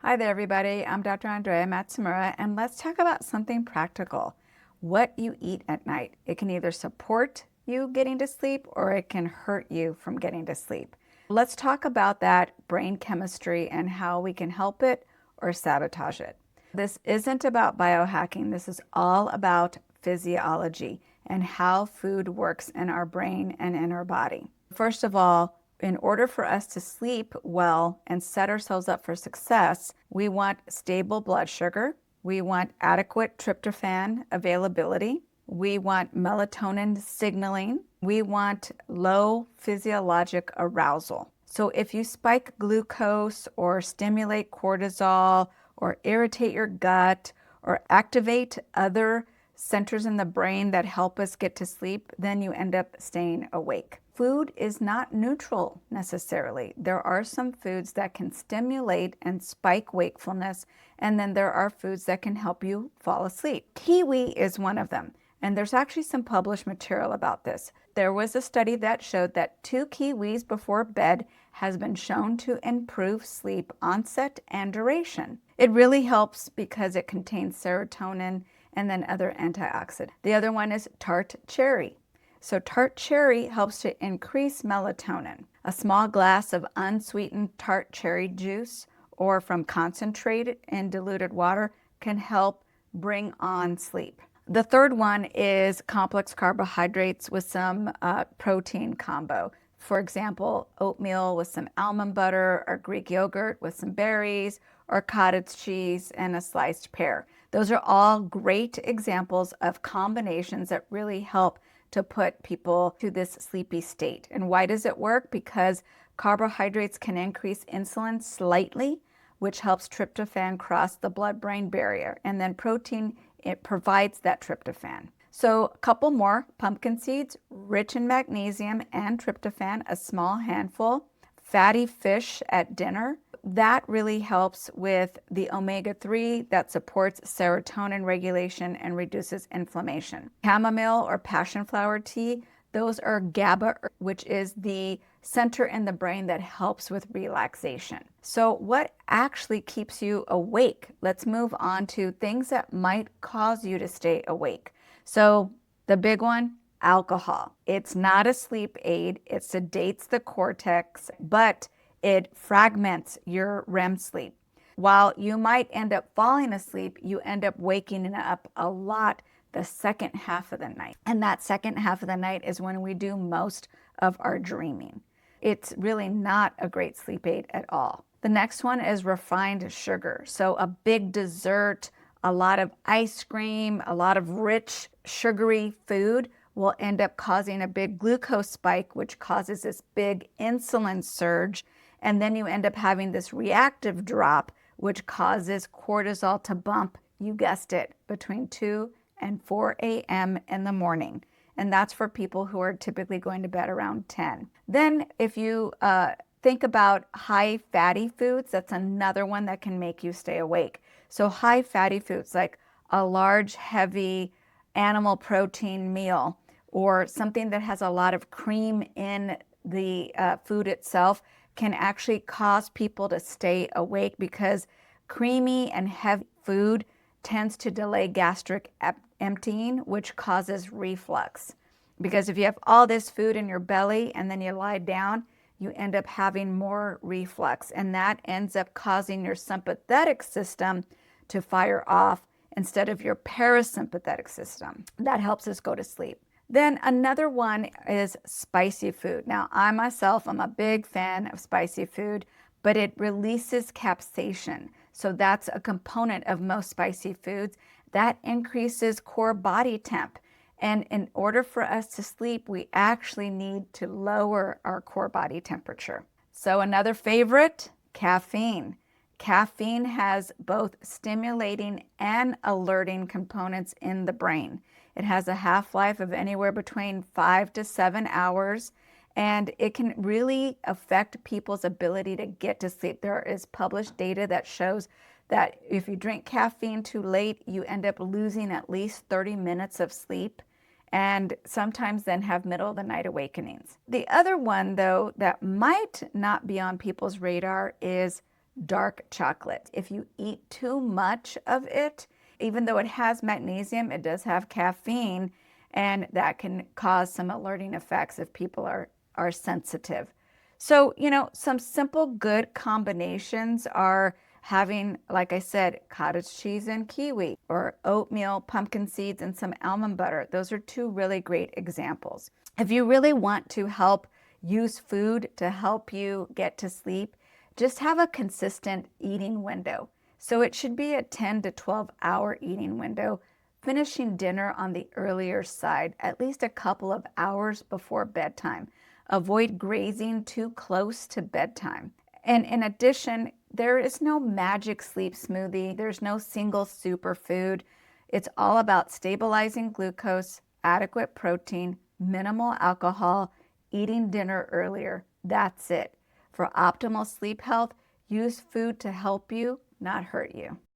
Hi there, everybody. I'm Dr. Andrea Matsumura, and let's talk about something practical. What you eat at night. It can either support you getting to sleep or it can hurt you from getting to sleep. Let's talk about that brain chemistry and how we can help it or sabotage it. This isn't about biohacking. This is all about physiology and how food works in our brain and in our body. First of all, in order for us to sleep well and set ourselves up for success, we want stable blood sugar. We want adequate tryptophan availability. We want melatonin signaling. We want low physiologic arousal. So if you spike glucose or stimulate cortisol or irritate your gut or activate other centers in the brain that help us get to sleep, then you end up staying awake. Food is not neutral necessarily. There are some foods that can stimulate and spike wakefulness, and then there are foods that can help you fall asleep. Kiwi is one of them, and there's actually some published material about this. There was a study that showed that 2 kiwis before bed has been shown to improve sleep onset and duration. It really helps because it contains serotonin and then other antioxidants. The other one is tart cherry. So tart cherry helps to increase melatonin. A small glass of unsweetened tart cherry juice or from concentrated and diluted water can help bring on sleep. The third one is complex carbohydrates with some protein combo. For example, oatmeal with some almond butter or Greek yogurt with some berries or cottage cheese and a sliced pear. Those are all great examples of combinations that really help to put people to this sleepy state. And why does it work? Because carbohydrates can increase insulin slightly, which helps tryptophan cross the blood-brain barrier. And then protein, it provides that tryptophan. So a couple more: pumpkin seeds, rich in magnesium and tryptophan, a small handful. Fatty fish at dinner, that really helps with the omega-3 that supports serotonin regulation and reduces inflammation. Chamomile or passion flower tea, those are GABA, which is the center in the brain that helps with relaxation. So what actually keeps you awake? Let's move on to things that might cause you to stay awake. So the big one, alcohol. It's not a sleep aid. It sedates the cortex, but it fragments your REM sleep. While you might end up falling asleep, you end up waking up a lot the second half of the night. And that second half of the night is when we do most of our dreaming. It's really not a great sleep aid at all. The next one is refined sugar. So a big dessert, a lot of ice cream, a lot of rich sugary food will end up causing a big glucose spike, which causes this big insulin surge. And then you end up having this reactive drop, which causes cortisol to bump, you guessed it, between 2 and 4 a.m. in the morning. And that's for people who are typically going to bed around 10. Then if you think about high fatty foods, that's another one that can make you stay awake. So high fatty foods like a large, heavy animal protein meal or something that has a lot of cream in the food itself can actually cause people to stay awake because creamy and heavy food tends to delay gastric emptying, which causes reflux. Because if you have all this food in your belly and then you lie down, you end up having more reflux, and that ends up causing your sympathetic system to fire off instead of your parasympathetic system. That helps us go to sleep. Then another one is spicy food. Now, I myself, I'm a big fan of spicy food, but it releases capsaicin. So that's a component of most spicy foods. That increases core body temp. And in order for us to sleep, we actually need to lower our core body temperature. So another favorite, caffeine. Caffeine has both stimulating and alerting components in the brain. It has a half-life of anywhere between 5 to 7 hours, and it can really affect people's ability to get to sleep. There is published data that shows that if you drink caffeine too late, you end up losing at least 30 minutes of sleep and sometimes then have middle of the night awakenings. The other one, though, that might not be on people's radar is dark chocolate. If you eat too much of it, even though it has magnesium, it does have caffeine, and that can cause some alerting effects if people are sensitive. So, some simple good combinations are having, like I said, cottage cheese and kiwi, or oatmeal, pumpkin seeds, and some almond butter. Those are two really great examples. If you really want to help use food to help you get to sleep, just have a consistent eating window. So it should be a 10 to 12-hour eating window, finishing dinner on the earlier side, at least a couple of hours before bedtime. Avoid grazing too close to bedtime. And in addition, there is no magic sleep smoothie. There's no single superfood. It's all about stabilizing glucose, adequate protein, minimal alcohol, eating dinner earlier. That's it. For optimal sleep health, use food to help you, not hurt you.